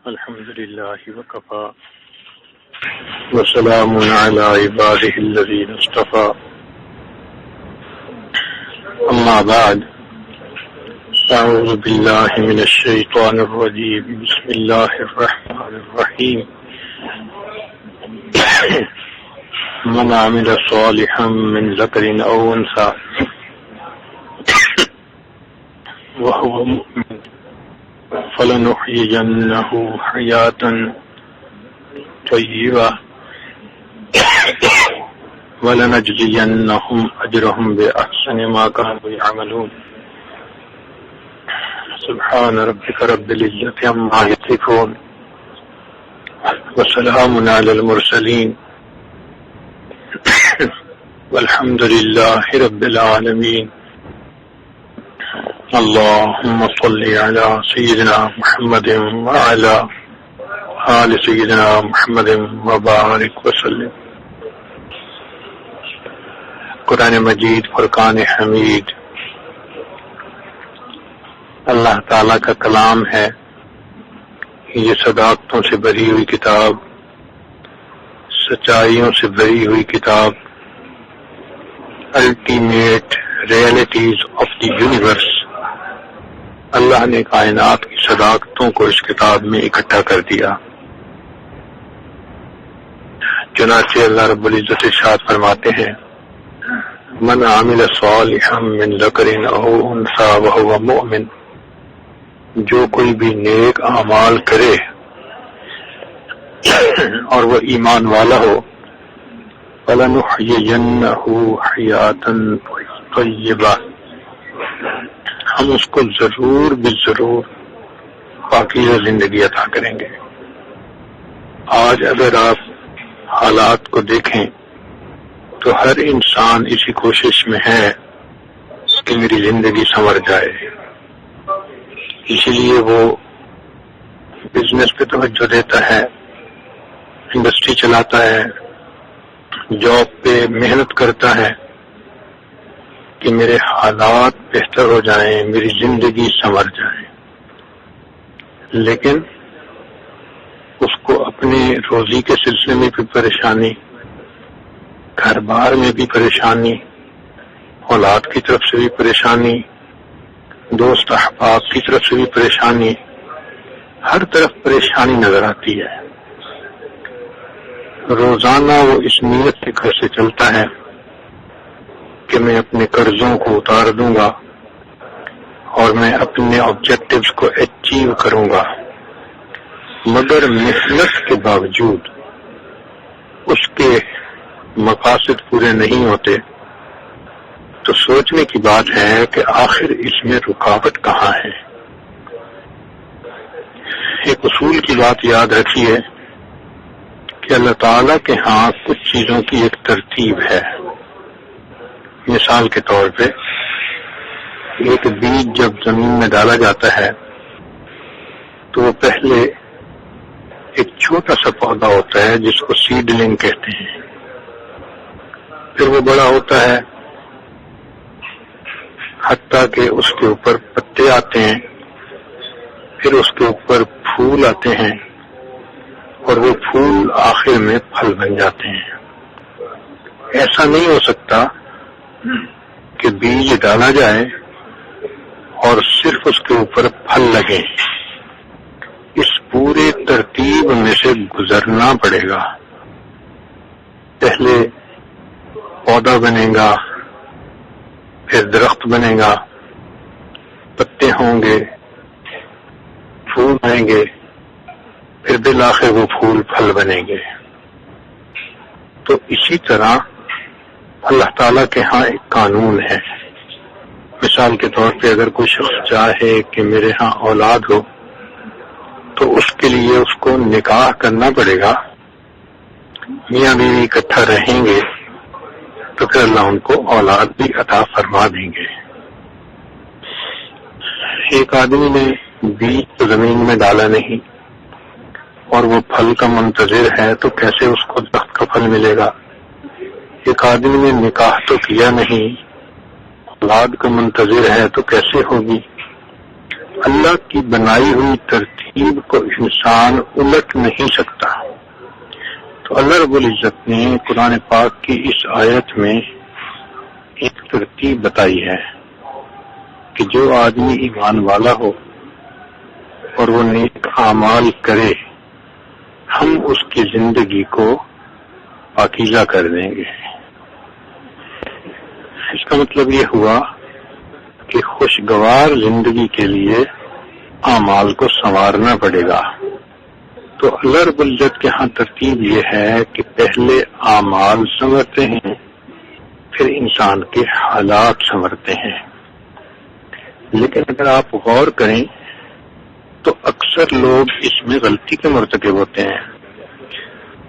الحمد لله وكفى وسلام على عباده الذين اصطفى أما بعد أعوذ بالله من الشيطان الرجيم بسم الله الرحمن الرحيم من عمل صالحا من ذكر أو أنثى وهو مؤمن فلنحيينه حياة طيبة ولنجزينهم أجرهم بأحسن ما كانوا يعملون سبحان ربك رب العزة عما يصفون وسلام على المرسلين والحمد لله رب العالمين اللهم صل على سيدنا محمد وعلى آل سيدنا محمد وبارك وسلم. قرآن مجید فرقان حمید اللہ تعالی کا کلام ہے. یہ صداقتوں سے بھری ہوئی کتاب، سچائیوں سے بھری ہوئی کتاب، ultimate realities of the universe. Allah نے کائنات کی صداقتوں کو اس کتاب میں اکٹھا کر دیا. چنانچہ اللہ رب العزت ارشاد فرماتے ہیں، من عمل صالحا من ذکر او انثى وهو مؤمن، جو کوئی بھی نیک اعمال کرے اور وہ ایمان والا ہو، فَلَنُحْيِيَنَّهُ حَيَاةً طَيِّبَةً، ہم اس کو ضرور بالضرور پاکیزہ زندگی عطا کریں گے. آج اگر آپ حالات کو دیکھیں تو ہر انسان اسی کوشش میں ہے کہ میری زندگی سنور جائے. اسی لیے وہ بزنس پہ توجہ دیتا ہے، انڈسٹری چلاتا ہے، جاب پہ محنت کرتا ہے کہ میرے حالات بہتر ہو جائیں، میری زندگی سنور جائے. لیکن اس کو اپنے روزی کے سلسلے میں بھی پریشانی، گھر بار میں بھی پریشانی، اولاد کی طرف سے بھی پریشانی، دوست احباب کی طرف سے بھی پریشانی، ہر طرف پریشانی نظر آتی ہے. روزانہ وہ اس نیت سے گھر سے چلتا ہے کہ میں اپنے قرضوں کو اتار دوں گا اور میں اپنے آبجیکٹیوز کو اچیو کروں گا، مگر محنت کے باوجود اس کے مقاصد پورے نہیں ہوتے. تو سوچنے کی بات ہے کہ آخر اس میں رکاوٹ کہاں ہے. ایک اصول کی بات یاد رکھیے کہ اللہ تعالیٰ کے ہاں کچھ چیزوں کی ایک ترتیب ہے. مثال کے طور پہ ایک بیج جب زمین میں ڈالا جاتا ہے تو وہ پہلے ایک چھوٹا سا پودا ہوتا ہے جس کو سیڈلنگ کہتے ہیں، پھر وہ بڑا ہوتا ہے حتیٰ کہ اس کے اوپر پتے آتے ہیں، پھر اس کے اوپر پھول آتے ہیں اور وہ پھول آخر میں پھل بن جاتے ہیں. ایسا نہیں ہو سکتا کہ بیج ڈالا جائے اور صرف اس کے اوپر پھل لگے. اس پورے ترتیب میں سے گزرنا پڑے گا. پہلے پودا بنے گا، پھر درخت بنے گا، پتے ہوں گے، پھول آئیں گے، پھر بالآخر وہ پھول پھل بنیں گے. تو اسی طرح اللہ تعالیٰ کے ہاں ایک قانون ہے. مثال کے طور پہ اگر کوئی شخص چاہے کہ میرے ہاں اولاد ہو تو اس کے لیے اس کو نکاح کرنا پڑے گا. میاں بیوی اکٹھا رہیں گے تو پھر اللہ ان کو اولاد بھی عطا فرما دیں گے. ایک آدمی نے بیج تو زمین میں ڈالا نہیں اور وہ پھل کا منتظر ہے تو کیسے اس کو درخت کا پھل ملے گا. ایک آدمی نے نکاح تو کیا نہیں، اولاد کا منتظر ہے تو کیسے ہوگی. اللہ کی بنائی ہوئی ترتیب ترتیب کو انسان الٹ نہیں سکتا. تو اللہ رب العزت نے قرآن پاک کی اس آیت میں ایک ترتیب بتائی ہے کہ جو آدمی ایمان والا ہو اور وہ نیک اعمال کرے، ہم اس کی زندگی کو پاکیزہ کر دیں گے. اس کا مطلب یہ ہوا کہ خوشگوار زندگی کے لیے اعمال کو سنوارنا پڑے گا. تو اللہ رب العزت کے ہاں ترتیب یہ ہے کہ پہلے اعمال سنورتے ہیں، پھر انسان کے حالات سنورتے ہیں. لیکن اگر آپ غور کریں تو اکثر لوگ اس میں غلطی کے مرتکب ہوتے ہیں.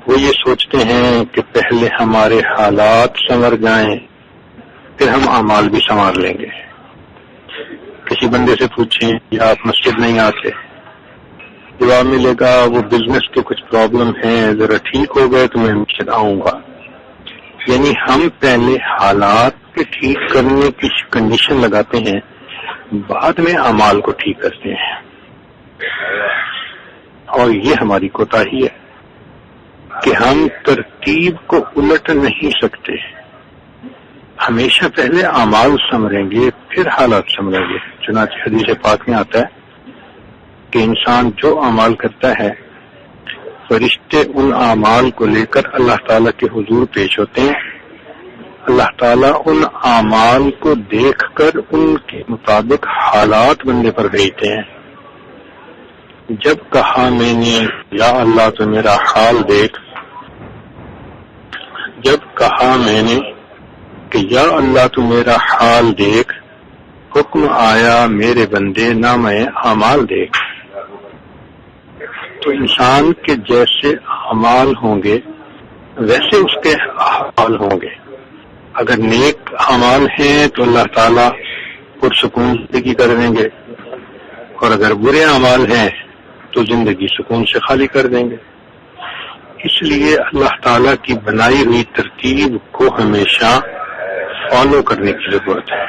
وہ یہ سوچتے ہیں کہ پہلے ہمارے حالات سنور جائیں پھر ہم اعمال بھی سنوار لیں گے. کسی بندے سے پوچھیں کہ آپ مسجد نہیں آتے، جواب ملے گا وہ بزنس کے کچھ پرابلم ہیں، ذرا ٹھیک ہو گئے تو میں مسجد آؤں گا. یعنی ہم پہلے حالات کے ٹھیک کرنے کی کنڈیشن لگاتے ہیں، بعد میں اعمال کو ٹھیک کرتے ہیں. اور یہ ہماری کوتاہی ہے کہ ہم ترتیب کو الٹ نہیں سکتے. ہمیشہ پہلے اعمال سنوریں گے پھر حالات سنوریں گے. چنانچہ حدیث پاک میں آتا ہے کہ انسان جو اعمال کرتا ہے، فرشتے ان اعمال کو لے کر اللہ تعالیٰ کے حضور پیش ہوتے ہیں. اللہ تعالیٰ ان اعمال کو دیکھ کر ان کے مطابق حالات بندے پر بھیجتے ہیں. جب کہا میں نے یا اللہ تو میرا حال دیکھ، جب کہا میں نے کہ یا اللہ تو میرا حال دیکھ، حکم آیا میرے بندے نام اعمال دیکھ. تو انسان کے جیسے اعمال ہوں گے ویسے اس کے حال ہوں گے. اگر نیک اعمال ہیں تو اللہ تعالیٰ پرسکون زندگی کر دیں گے، اور اگر برے اعمال ہیں تو زندگی سکون سے خالی کر دیں گے. اس لیے اللہ تعالیٰ کی بنائی ہوئی ترتیب کو ہمیشہ فالو کرنے کی ضرورت ہے.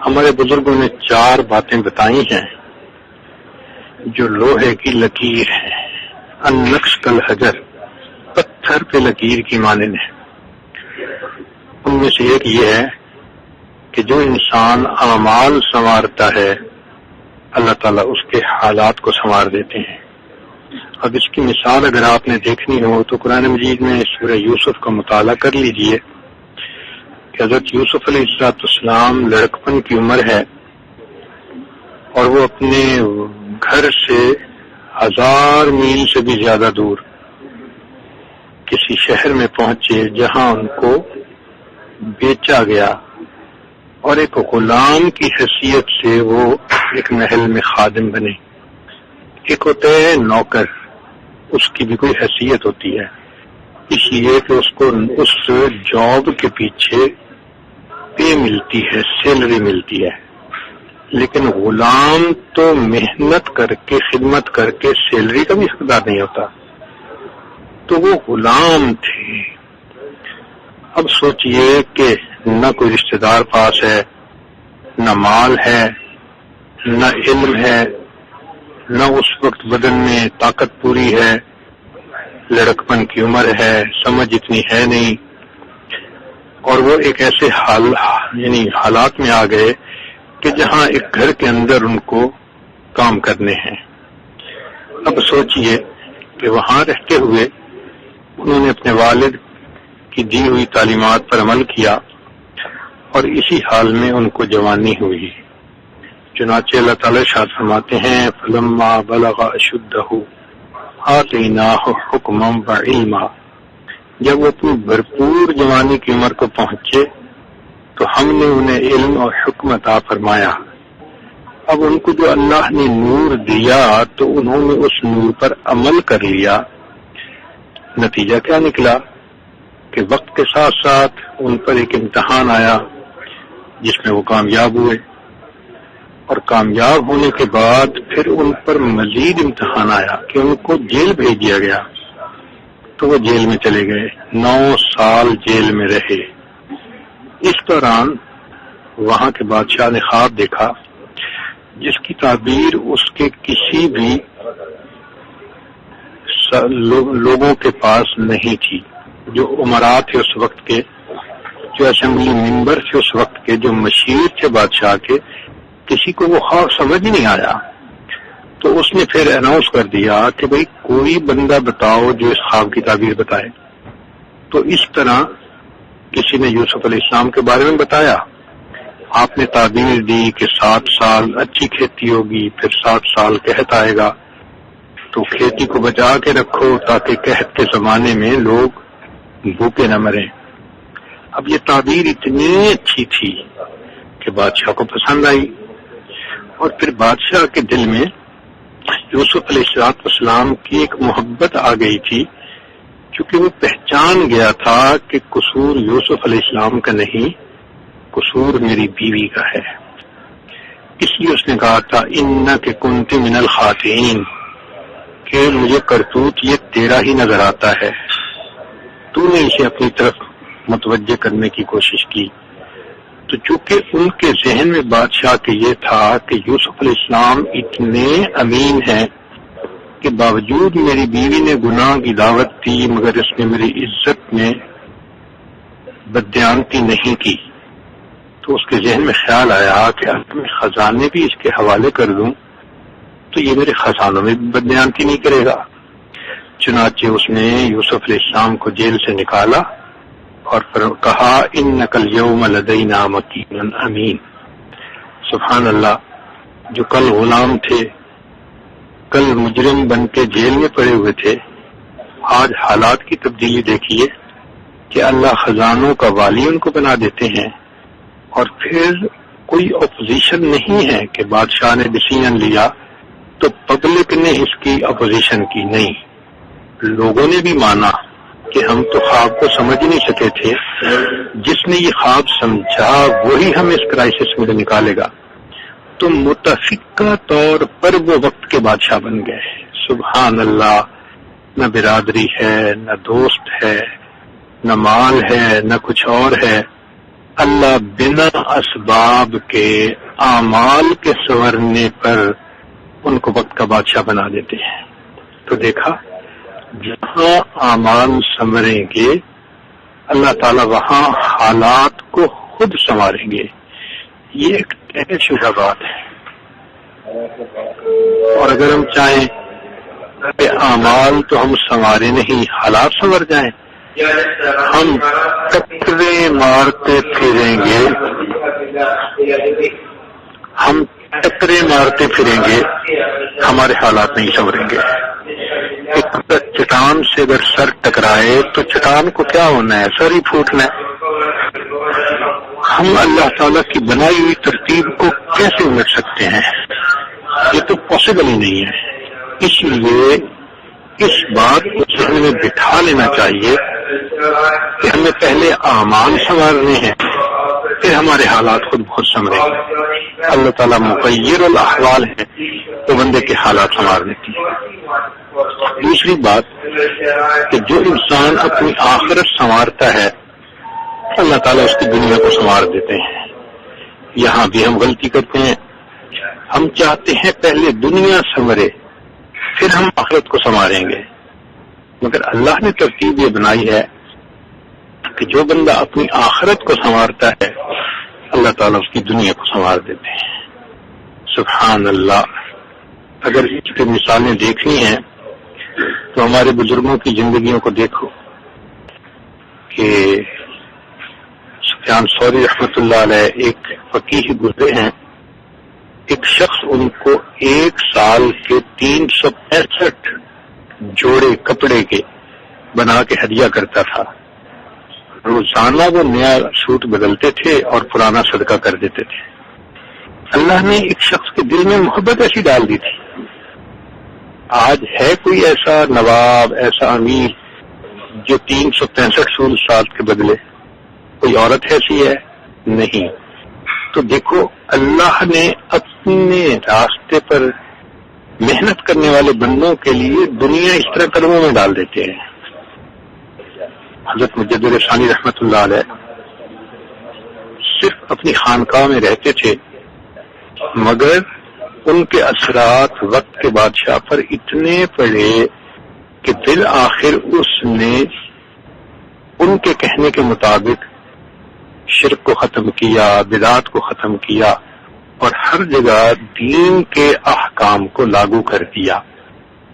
ہمارے بزرگوں نے 4 باتیں بتائی ہیں جو لوہے کی لکیر ہے. النقش کالحجر، پتھر پہ لکیر کی مانند ہے. ان میں سے ایک یہ ہے کہ جو انسان اعمال سنوارتا ہے اللہ تعالیٰ اس کے حالات کو سنوار دیتے ہیں. اب اس کی مثال اگر آپ نے دیکھنی ہو تو قرآن مجید میں سورہ یوسف کا مطالعہ کر لیجئے کہ حضرت یوسف علیہ السلام لڑکپن کی عمر ہے اور وہ اپنے گھر سے 1000 میل سے بھی زیادہ دور کسی شہر میں پہنچے جہاں ان کو بیچا گیا، اور ایک غلام کی حیثیت سے وہ ایک محل میں خادم بنے. ایک ہوتا ہے نوکر، اس کی بھی کوئی حیثیت ہوتی ہے، اس لیے کہ اس کو اس جاب کے پیچھے پے ملتی ہے، سیلری ملتی ہے. لیکن غلام تو محنت کر کے خدمت کر کے سیلری کا بھی حقدار نہیں ہوتا. تو وہ غلام تھے. اب سوچئے کہ نہ کوئی رشتہ دار پاس ہے، نہ مال ہے، نہ علم ہے، نہ اس وقت بدن میں طاقت پوری ہے، لڑکپن کی عمر ہے، سمجھ اتنی ہے نہیں، اور وہ ایک ایسے حالات میں آ گئے کہ جہاں ایک گھر کے اندر ان کو کام کرنے ہیں. اب سوچئے کہ وہاں رہتے ہوئے انہوں نے اپنے والد کی دی ہوئی تعلیمات پر عمل کیا اور اسی حال میں ان کو جوانی ہوئی. چنانچہ اللہ تعالیٰ ارشاد فرماتے ہیں فلما بلغ اشدہ آتیناہ حکما وعلما، جب وہ اپنی بھرپور جوانی کی عمر کو پہنچے تو ہم نے انہیں علم اور حکم عطا فرمایا. اب ان کو جو اللہ نے نور دیا تو انہوں نے اس نور پر عمل کر لیا. نتیجہ کیا نکلا کہ وقت کے ساتھ ساتھ ان پر ایک امتحان آیا جس میں وہ کامیاب ہوئے، اور کامیاب ہونے کے بعد پھر ان پر مزید امتحان آیا کہ ان کو جیل بھیج دیا گیا. تو وہ جیل میں چلے گئے، 9 سال جیل میں رہے. اس دوران وہاں کے بادشاہ نے خواب دیکھا جس کی تعبیر اس کے کسی بھی لوگوں کے پاس نہیں تھی، جو امراء تھے اس وقت کے، جو اسمبلی ممبر تھے اس وقت کے، جو مشیر تھے بادشاہ کے، کسی کو وہ خواب سمجھ نہیں آیا. تو اس نے پھر اناؤنس کر دیا کہ بھئی کوئی بندہ بتاؤ جو اس خواب کی تعبیر بتائے. تو اس طرح کسی نے یوسف علیہ السلام کے بارے میں بتایا. آپ نے تعبیر دی کہ 7 سال اچھی کھیتی ہوگی، پھر 7 سال قحط آئے گا، تو کھیتی کو بچا کے رکھو تاکہ قحط کے زمانے میں لوگ بھوکے نہ مریں. اب یہ تعبیر اتنی اچھی تھی کہ بادشاہ کو پسند آئی، اور پھر بادشاہ کے دل میں یوسف علیہ السلام کی ایک محبت آ گئی تھی، کیونکہ وہ پہچان گیا تھا کہ قصور یوسف علیہ السلام کا نہیں، قصور میری بیوی کا ہے. اس لیے اس نے کہا تھا انک کنت من الخاطئین، کہ مجھے کرتوت یہ تیرا ہی نظر آتا ہے، تو نے اسے اپنی طرف متوجہ کرنے کی کوشش کی. تو چونکہ ان کے ذہن میں بادشاہ کے یہ تھا کہ یوسف علیہ السلام اتنے امین ہیں کہ باوجود میری بیوی نے گناہ کی دعوت دی مگر اس نے میری عزت میں بددیانتی نہیں کی. تو اس کے ذہن میں خیال آیا کہ اگر میں خزانے بھی اس کے حوالے کر دوں تو یہ میرے خزانوں میں بددیانتی نہیں کرے گا. چنانچہ اس نے یوسف علیہ السلام کو جیل سے نکالا اور پھر کہا انک الیوم لدینا مکین امین. سبحان اللہ، جو کل غلام تھے، کل مجرم بن کے جیل میں پڑے ہوئے تھے، آج حالات کی تبدیلی دیکھیے کہ اللہ خزانوں کا والی ان کو بنا دیتے ہیں. اور پھر کوئی اپوزیشن نہیں ہے کہ بادشاہ نے ڈیسیژن لیا تو پبلک نے اس کی اپوزیشن کی، نہیں، لوگوں نے بھی مانا کہ ہم تو خواب کو سمجھ نہیں سکے تھے، جس نے یہ خواب سمجھا وہی ہم اس کرائسس میں نکالے گا. تو متفقہ طور پر وہ وقت کے بادشاہ بن گئے. سبحان اللہ، نہ برادری ہے، نہ دوست ہے، نہ مال ہے، نہ کچھ اور ہے. اللہ بنا اسباب کے اعمال کے سنورنے پر ان کو وقت کا بادشاہ بنا دیتے ہیں. تو دیکھا، جہاں اعمال سنوریں گے اللہ تعالی وہاں حالات کو خود سنواریں گے. یہ ایک طے شدہ بات ہے. اور اگر ہم چاہیں کہ اعمال تو ہم سنوارے نہیں، حالات سنور جائیں، ہم ٹکرے مارتے پھریں گے، ہم ٹکرے مارتے پھریں گے، ہمارے حالات نہیں سنوریں گے. ایک چٹان سے اگر سر ٹکرائے تو چٹان کو کیا ہونا ہے؟ سر ہی پھوٹنا ہے. ہم اللہ تعالیٰ کی بنائی ہوئی ترتیب کو کیسے الٹ سکتے ہیں؟ یہ تو پاسبل ہی نہیں ہے. اس لیے اس بات کو ذہن میں بٹھا لینا چاہیے کہ ہمیں پہلے اعمال سنوارنے ہیں، پھر ہمارے حالات خود بہت سنوریں گے. اللہ تعالیٰ مغیر الاحوال ہے تو بندے کے حالات سنوارنے کی. دوسری بات کہ جو انسان اپنی آخرت سنوارتا ہے اللہ تعالیٰ اس کی دنیا کو سنوار دیتے ہیں. یہاں بھی ہم غلطی کرتے ہیں، ہم چاہتے ہیں پہلے دنیا سنورے پھر ہم آخرت کو سنواریں گے، مگر اللہ نے ترتیب یہ بنائی ہے کہ جو بندہ اپنی آخرت کو سنوارتا ہے اللہ تعالیٰ اس کی دنیا کو سنوار دیتے ہیں. سبحان اللہ. اگر اس کی مثالیں دیکھنی ہیں تو ہمارے بزرگوں کی زندگیوں کو دیکھو کہ سفیان ثوری رحمۃ اللہ علیہ ایک فقیہ گزرے ہیں. ایک شخص ان کو 1 سال کے 365 جوڑے کپڑے کے بنا کے ہدیہ کرتا تھا. روزانہ وہ نیا سوٹ بدلتے تھے اور پرانا صدقہ کر دیتے تھے. اللہ نے ایک شخص کے دل میں محبت ایسی ڈال دی تھی. آج ہے کوئی ایسا نواب، ایسا امیر جو 365 سال کے بدلے؟ کوئی عورت ایسی ہے؟ نہیں. تو دیکھو اللہ نے اپنے راستے پر محنت کرنے والے بندوں کے لیے دنیا اس طرح قدموں میں ڈال دیتے ہیں. حضرت مجدد ثانی رحمۃ اللہ علیہ صرف اپنی خانقاہ میں رہتے تھے، مگر ان کے اثرات وقت کے بادشاہ پر اتنے پڑے کہ بالآخر اس نے ان کے کہنے کے مطابق شرک کو ختم کیا، بدعات کو ختم کیا اور ہر جگہ دین کے احکام کو لاگو کر دیا۔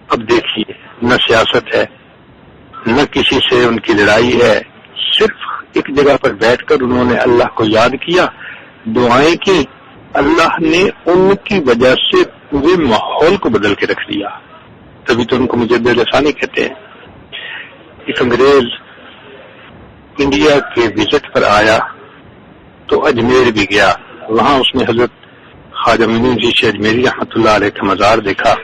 اب دیکھیے، نہ سیاست ہے، نہ کسی سے ان کی لڑائی ہے، صرف ایک جگہ پر بیٹھ کر انہوں نے اللہ کو یاد کیا، دعائیں کی، اللہ نے ان کی وجہ سے پورے ماحول کو بدل کے رکھ دیا۔ تبھی تو ان کو مجدد لسانی کہتے ہیں۔ ایک انگریز انڈیا کے وزٹ پر آیا تو اجمیر بھی گیا، وہاں اس نے حضرت خواجہ معین جی سے اجمیری رحمۃ اللہ علیہ کا مزار دیکھا۔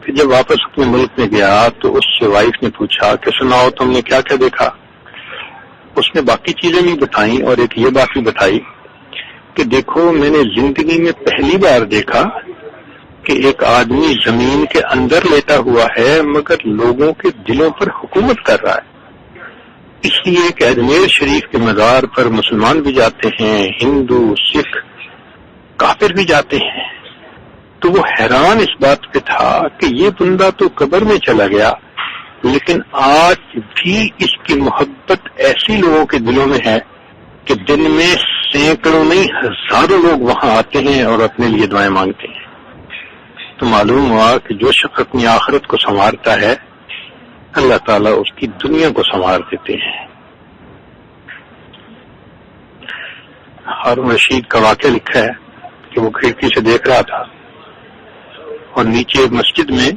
پھر جب واپس اپنے ملک میں گیا تو اس سے وائف نے پوچھا کہ سناؤ تم نے کیا کیا دیکھا؟ اس نے باقی چیزیں بھی بتائیں اور ایک یہ بات بھی بتائی کہ دیکھو، میں نے زندگی میں پہلی بار دیکھا کہ ایک آدمی زمین کے اندر لیٹا ہوا ہے مگر لوگوں کے دلوں پر حکومت کر رہا ہے۔ اس لیے کہ اجمیر شریف کے مزار پر مسلمان بھی جاتے ہیں، ہندو، سکھ، کافر بھی جاتے ہیں۔ تو وہ حیران اس بات پہ تھا کہ یہ بندہ تو قبر میں چلا گیا لیکن آج بھی اس کی محبت ایسی لوگوں کے دلوں میں ہے کہ دن میں سینکڑوں نہیں ہزاروں لوگ وہاں آتے ہیں اور اپنے لیے دعائیں مانگتے ہیں۔ تو معلوم ہوا کہ جو شخص اپنی آخرت کو سنوارتا ہے اللہ تعالیٰ اس کی دنیا کو سنوار دیتے ہیں۔ ہارون رشید کا واقعہ لکھا ہے کہ وہ کھڑکی سے دیکھ رہا تھا اور نیچے مسجد میں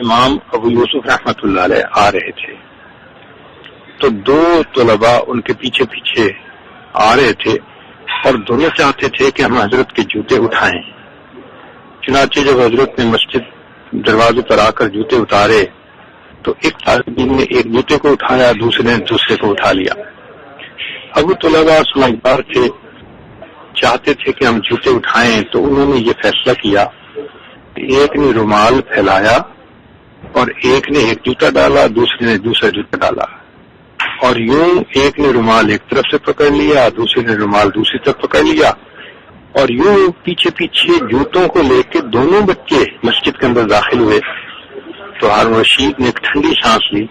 امام ابو یوسف رحمۃ اللہ علیہ آ رہے تھے، تو دو طلباء ان کے پیچھے پیچھے آ رہے تھے اور دونوں چاہتے تھے کہ ہم حضرت کے جوتے اٹھائیں۔ چنانچہ جب حضرت نے مسجد دروازے پر آ کر جوتے اتارے تو ایک طالب علم نے ایک جوتے کو اٹھایا، دوسرے نے دوسرے کو اٹھا لیا۔ اب وہ طلباء سمجھدار تھے، چاہتے تھے کہ ہم جوتے اٹھائیں، تو انہوں نے یہ فیصلہ کیا کہ ایک نے رومال پھیلایا اور ایک نے ایک جوتا ڈالا، دوسرے نے دوسرا جوتا ڈالا، اور یوں ایک نے رومال ایک طرف سے پکڑ لیا، دوسرے نے رومال دوسری طرف پکڑ لیا، اور یوں پیچھے پیچھے جوتوں کو لے کے دونوں بچے مسجد کے اندر داخل ہوئے۔ تو ہارون رشید نے ایک ٹھنڈی سانس لی۔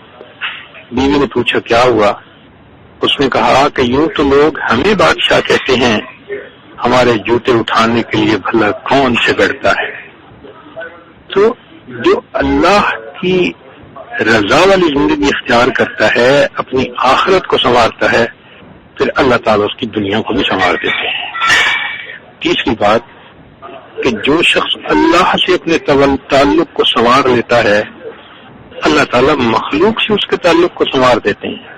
بیوی نے پوچھا کیا ہوا؟ اس نے کہا کہ یوں تو لوگ ہمیں بادشاہ کہتے ہیں، ہمارے جوتے اٹھانے کے لیے بھلا کون سے ڈرتا ہے؟ تو جو اللہ کی رضا والی زندگی اختیار کرتا ہے، اپنی آخرت کو سنوارتا ہے، پھر اللہ تعالیٰ اس کی دنیا کو بھی سنوار دیتے ہیں۔ تیسری بات کہ جو شخص اللہ سے اپنے تعلق کو سنوار لیتا ہے اللہ تعالیٰ مخلوق سے اس کے تعلق کو سنوار دیتے ہیں۔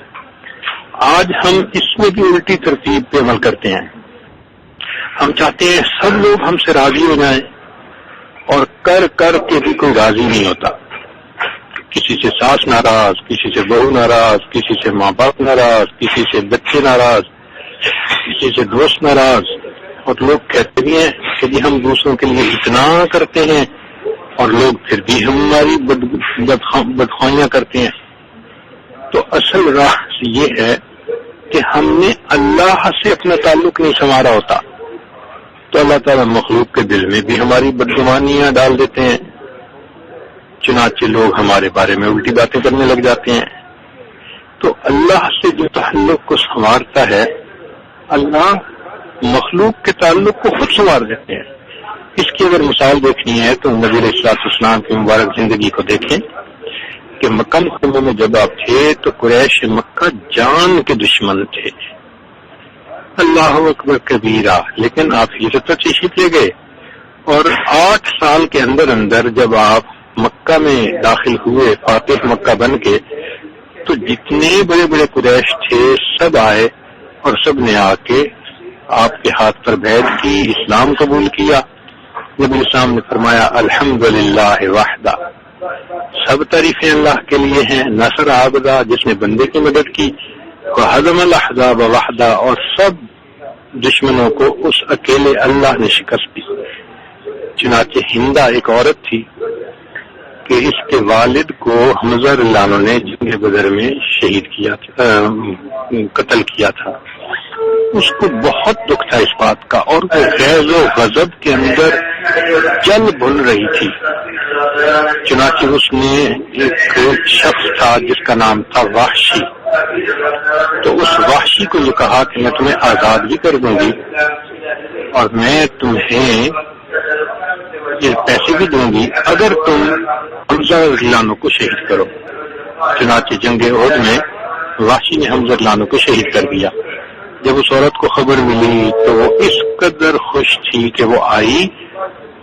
آج ہم اس میں بھی الٹی ترتیب پہ عمل کرتے ہیں۔ ہم چاہتے ہیں سب لوگ ہم سے راضی ہو جائیں اور کر کے بھی کوئی راضی نہیں ہوتا۔ کسی سے ساس ناراض، کسی سے بہو ناراض، کسی سے ماں باپ ناراض، کسی سے بچے ناراض، کسی سے دوست ناراض، اور لوگ کہتے بھی ہیں کہ جی ہم دوسروں کے لیے اتنا کرتے ہیں اور لوگ پھر بھی ہماری بدخوائیاں کرتے ہیں۔ تو اصل راہ یہ ہے کہ ہم نے اللہ سے اپنا تعلق نہیں سنوارا ہوتا تو اللہ تعالیٰ مخلوق کے دل میں بھی ہماری بدگمانیاں ڈال دیتے ہیں، چنانچہ لوگ ہمارے بارے میں الٹی باتیں کرنے لگ جاتے ہیں۔ تو اللہ سے جو تعلق کو سنوارتا ہے اللہ مخلوق کے تعلق کو خود سنوار دیتے ہیں۔ اس کی اگر مثال دیکھنی ہے تو نبی علیہ الصلوۃ والسلام کی مبارک زندگی کو دیکھیں کہ مکہ مکرمہ میں جب آپ تھے تو قریش مکہ جان کے دشمن تھے، اللہ اکبر کبیرہ، لیکن آپ ہجرت پر تشریف لے گئے اور 8 سال کے اندر جب آپ مکہ میں داخل ہوئے فاتح مکہ بن کے، تو جتنے بڑے بڑے قریش تھے سب آئے اور سب نے آ کے آپ کے ہاتھ پر بیعت کی، اسلام قبول کیا۔ نبی اسلام نے فرمایا الحمدللہ وحدہ، سب تعریفیں اللہ کے لیے ہیں، نصر عبدہ، جس نے بندے کی مدد کی، وہزم الاحزاب وحدہ، اور سب دشمنوں کو اس اکیلے اللہ نے شکست دی۔ چنانچہ ہندہ ایک عورت تھی کہ اس کے والد کو حمزہ رضی اللہ عنہ نے جنگ بدر میں شہید کیا تھا، قتل کیا تھا۔ اس کو بہت دکھ تھا اس بات کا، اور وہ غیظ و غضب کے اندر جل بھن رہی تھی۔ چنانچہ اس نے ایک شخص تھا جس کا نام تھا وحشی، تو اس وحشی کو یہ کہا کہ میں تمہیں آزاد بھی کر دوں گی اور میں تمہیں یہ پیسے بھی دوں گی اگر تم حمزہ رضی اللہ عنہ کو شہید کرو۔ چنانچہ جنگ احد میں وحشی نے حمزہ رضی اللہ عنہ کو شہید کر دیا۔ جب اس عورت کو خبر ملی تو وہ اس قدر خوش تھی کہ وہ آئی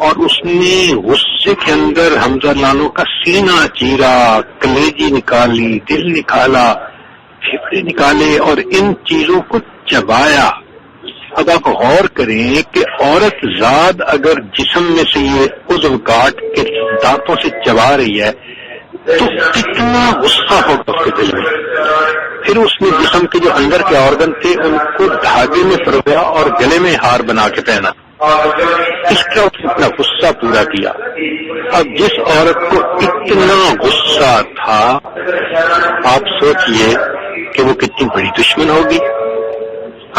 اور اس نے غصے کے اندر حمزہ رضی اللہ عنہ کا سینہ چیرا، کلیجی نکالی، دل نکالا، پھیپھڑے نکالے اور ان چیزوں کو چبایا۔ اب آپ غور کریں کہ عورت ذات اگر جسم میں سے یہ عضو کاٹ کے دانتوں سے چبا رہی ہے تو کتنا غصہ ہوگا اس کے دل میں۔ پھر اس نے جسم کے جو اندر کے آرگن تھے ان کو دھاگے میں پرویا اور گلے میں ہار بنا کے پہنا۔ اس کا اپنا غصہ پورا کیا۔ اب جس عورت کو اتنا غصہ تھا آپ سوچئے کہ وہ کتنی بڑی دشمن ہوگی۔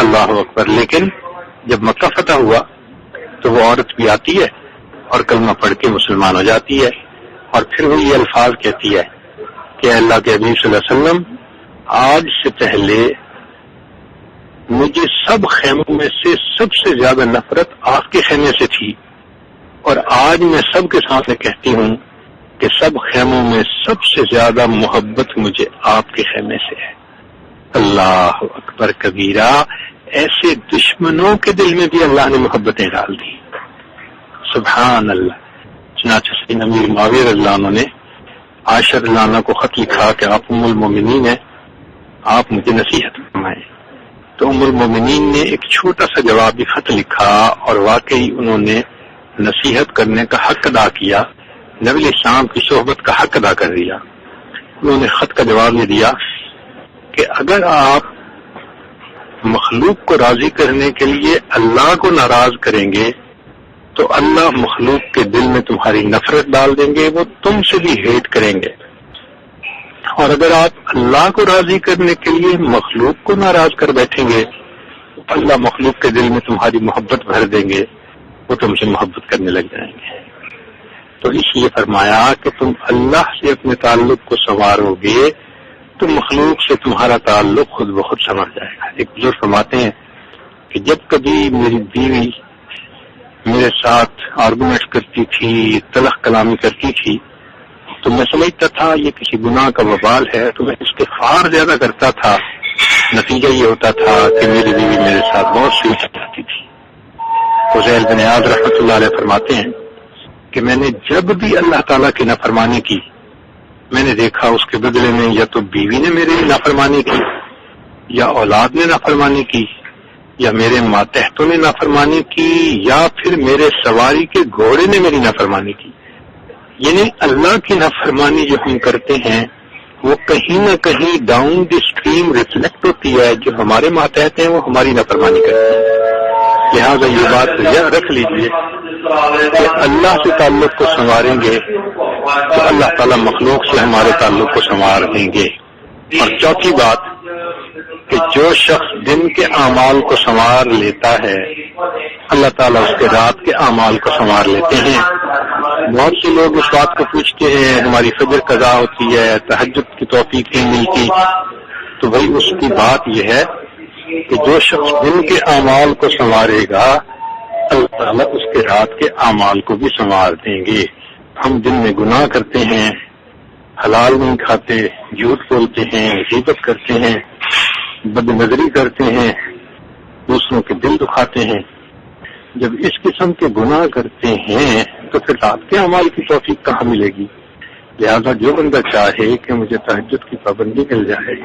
اللہ اکبر۔ لیکن جب مکہ فتح ہوا تو وہ عورت بھی آتی ہے اور کلمہ پڑھ کے مسلمان ہو جاتی ہے، اور پھر وہ یہ الفاظ کہتی ہے کہ اللہ کے حبیب صلی اللہ علیہ وسلم آج سے پہلے مجھے سب خیموں میں سے سب سے زیادہ نفرت آپ کے خیمے سے تھی، اور آج میں سب کے سامنے کہتی ہوں کہ سب خیموں میں سب سے زیادہ محبت مجھے آپ کے خیمے سے ہے۔ اللہ اکبر کبیرہ۔ ایسے دشمنوں کے دل میں بھی اللہ نے محبتیں ڈال دی۔ سبحان اللہ۔ چنانچہ سیدنا امیر معاویہ رضی اللہ عنہ نے عائشہ رضی اللہ عنہ کو خط لکھا کہ آپ ام المومنین ہیں، آپ مجھے نصیحت فرمائیں۔ تو ام المومنین نے ایک چھوٹا سا جوابی خط لکھا اور واقعی انہوں نے نصیحت کرنے کا حق ادا کیا، نبی علیہ السلام کی صحبت کا حق ادا کر دیا۔ انہوں نے خط کا جواب یہ دیا کہ اگر آپ مخلوق کو راضی کرنے کے لیے اللہ کو ناراض کریں گے تو اللہ مخلوق کے دل میں تمہاری نفرت ڈال دیں گے، وہ تم سے بھی ہیٹ کریں گے، اور اگر آپ اللہ کو راضی کرنے کے لیے مخلوق کو ناراض کر بیٹھیں گے تو اللہ مخلوق کے دل میں تمہاری محبت بھر دیں گے، وہ تم سے محبت کرنے لگ جائیں گے۔ تو اس لیے فرمایا کہ تم اللہ سے اپنے تعلق کو سنوارو گے تو مخلوق سے تمہارا تعلق خود بخود سنور جائے گا۔ ایک بزرگ فرماتے ہیں کہ جب کبھی میری بیوی میرے ساتھ آرگومنٹ کرتی تھی، تلخ کلامی کرتی تھی، تو میں سمجھتا تھا یہ کسی گناہ کا وبال ہے، تو میں استغفار زیادہ کرتا تھا۔ نتیجہ یہ ہوتا تھا کہ میری بیوی میرے ساتھ بہت سی جاتی تھی۔ فضیل بن عیاض رحمۃ اللہ علیہ فرماتے ہیں کہ میں نے جب بھی اللہ تعالیٰ کی نافرمانی کی، میں نے دیکھا اس کے بدلے میں یا تو بیوی نے میری نافرمانی کی، یا اولاد نے نافرمانی کی، یا میرے ماتحتوں نے نافرمانی کی، یا پھر میرے سواری کے گھوڑے نے میری نافرمانی کی۔ یعنی اللہ کی نافرمانی جو ہم کرتے ہیں وہ کہیں نہ کہیں ڈاؤن دی اسٹریم ریفلیکٹ ہوتی ہے، جو ہمارے ماتحت ہیں وہ ہماری نافرمانی کرتے ہیں۔ لہٰذا یہ بات یاد رکھ لیجئے کہ اللہ سے تعلق کو سنواریں گے تو اللہ تعالیٰ مخلوق سے ہمارے تعلق کو سنوار دیں گے۔ اور چوتھی بات کہ جو شخص دن کے اعمال کو سنوار لیتا ہے اللہ تعالیٰ اس کے رات کے اعمال کو سنوار لیتے ہیں۔ بہت سے لوگ اس بات کو پوچھتے ہیں ہماری فجر قضا ہوتی ہے، تہجد کی توفیق نہیں ملتی، تو بھائی اس کی بات یہ ہے کہ جو شخص دن کے اعمال کو سنوارے گا اللہ تعالیٰ اس کے رات کے اعمال کو بھی سنوار دیں گے۔ ہم دن میں گناہ کرتے ہیں، حلال نہیں کھاتے، جھوٹ بولتے ہیں، غیبت کرتے ہیں، بد نظری کرتے ہیں، دوسروں کے دل دکھاتے ہیں۔ جب اس قسم کے گناہ کرتے ہیں تو پھر رات کے اعمال کی توفیق کہاں ملے گی؟ لہذا جو بندہ چاہے کہ مجھے تہجد کی پابندی مل جائے،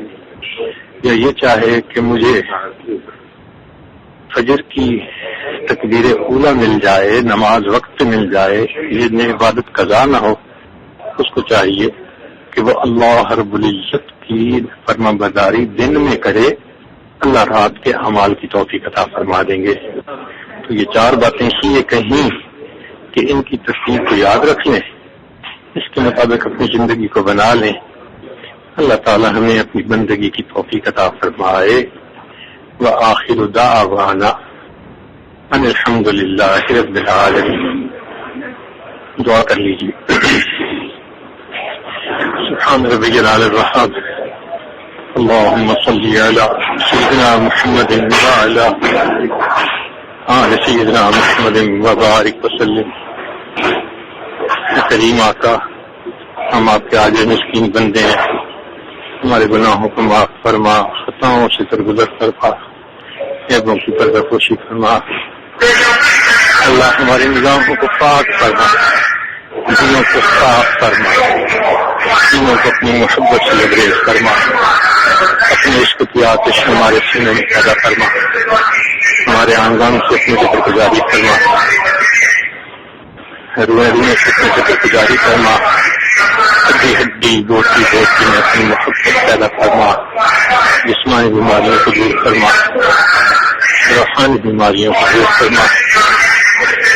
یا یہ چاہے کہ مجھے فجر کی تکبیر اولیٰ مل جائے، نماز وقت پہ مل جائے، یہ عبادت قضا نہ ہو، اس کو چاہیے کہ وہ اللہ رب العزت کی فرما برداری دن میں کرے، اللہ رات کے اعمال کی توفیق عطا فرما دیں گے۔ تو یہ چار باتیں اس لیے کہیں کہ ان کی تفصیل کو یاد رکھ لیں، اس کے مطابق اپنی زندگی کو بنا لیں۔ اللہ تعالی ہمیں اپنی بندگی کی توفیق عطا فرمائے۔ وآخر دعوانا ان الحمد للہ رب العالمین. دعا کر لیجیے. سبحان ربی العلی الوہاب. اللهم صل على سيدنا محمد وعلى آل سيدنا محمد وبارك وسلم. کریم آقا، ہم آپ کے عاجز مسکین بندے ہیں، ہمارے گناہوں کو معاف فرما، خطاؤں سے درگزر فرما، عیبوں کی پردہ پوشی فرما. اللہ ہمارے نظاموں کو پاک فرما، دلوں کو صاف فرما، دلوں کو اپنی محبت سے لبریز فرما، اپنے عشق کی آتش ہمارے سینے میں پیدا فرما، ہمارے آنگن سے اپنی ذکر گزاری فرما، روئے روئے سے اپنی ذکر گزاری فرما، ہڈی ہڈی گوٹی گوٹی میں اپنی محبت پیدا فرما، جسمانی بیماریوں کو دور فرما، روحانی بیماریوں کو دور فرما،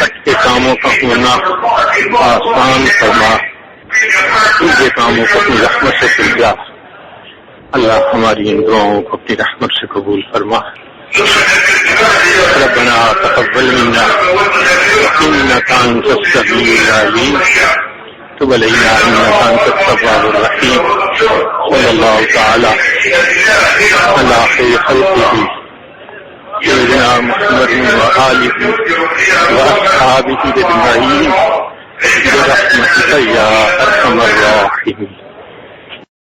اٹکے کاموں کا ہونا آسان فرما، سیدھے کاموں کو اپنی رحمت سے سلجھا. اللہ ہماری ان دعاؤں کو اپنی رحمت سے قبول فرما. ربنا تقبل منا انك انت السميع العليم تب علينا انك انت التواب الرحيم. صلى الله تعالى على خير خلقه سيدنا محمد وآله وأصحابه أجمعين برحمتك يا أرحم الراحمين.